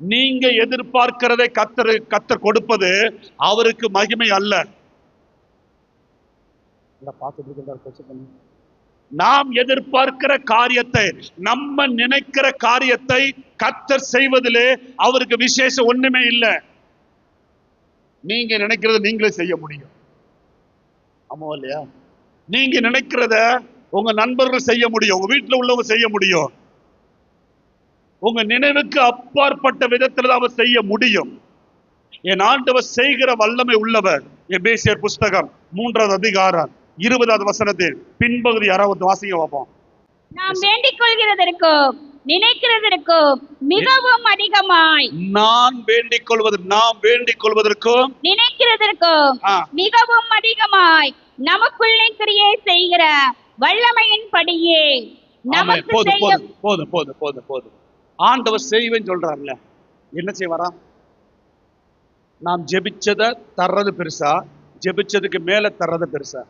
நீங்க எதிர்பார்க்கிறதை கத்தர் கொடுப்பது அவருக்கு மகிமை அல்ல. நாம் எதிர்பார்க்கிற காரியத்தை, நம்ம நினைக்கிற காரியத்தை கத்தர் செய்வதிலே அவருக்கு விசேஷம் ஒண்ணுமே இல்லை. நீங்க நினைக்கிறத நீங்களே செய்ய முடியும். ஆமா இல்லையா? நீங்க நினைக்கிறத உங்க நண்பர்கள் செய்ய முடியும், உங்க வீட்டுல உள்ளவங்க செய்ய முடியும். உங்க நினைவுக்கு அப்பாற்பட்ட விதத்தில் அவர் செய்ய முடியும். என் ஆண்டவர் செய்கிற வல்லமை உள்ளவர். எபேசியர் புஸ்தகம் 3வது அதிகாரம் 20வது வசனத்தில் பின்பகுதி யாராவது வாசிங்க பார்ப்போம். நாம் வேண்டிக் கொள்கிறதற்கும் நினைக்கிறதற்கும் மிகவும் அதிகமாய், நாம் வேண்டிக் கொள்வதற்கும் நினைக்கிறதற்கும் மிகவும் அதிகமாய் நமக்குள்ளே கிரியை செய்கிற வல்லமையின் படியே நமக்கு போதும். ஆண்டவர் செய்வேன்னு சொல்றாருல, என்ன செய்வாரா? நாம் ஜெபிச்சத தர்றது பெருசா, ஜெபிச்சதுக்கு மேல தர்றது பெருசா?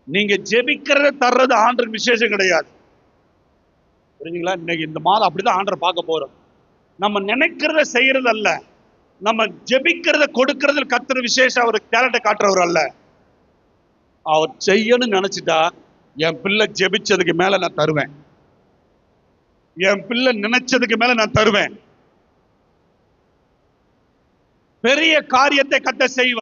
நீங்க ஜெபிக்கிறத தர்றது ஆண்டருக்கு விசேஷம் கிடையாது. புரியுங்களா? இன்னைக்கு இந்த மாதம் அப்படிதான் ஆண்டரை பார்க்க போறோம். நம்ம நினைக்கிறத செய்யறது அல்ல, நம்ம ஜெபிக்கிறத கொடுக்கறதுல கர்த்தர் விசேஷம். அவர் டேலண்ட்டை காட்டுறவர் அல்ல. அவர் செய்யணும்னு நினைச்சிட்டா, என் பிள்ளை ஜெபிச்சதுக்கு மேல நான் தருவேன், என் பிள்ளை நினைச்சதுக்கு மேல நான் தருவேன். பெரிய காரியத்தை கர்த்தர் செய்வார்.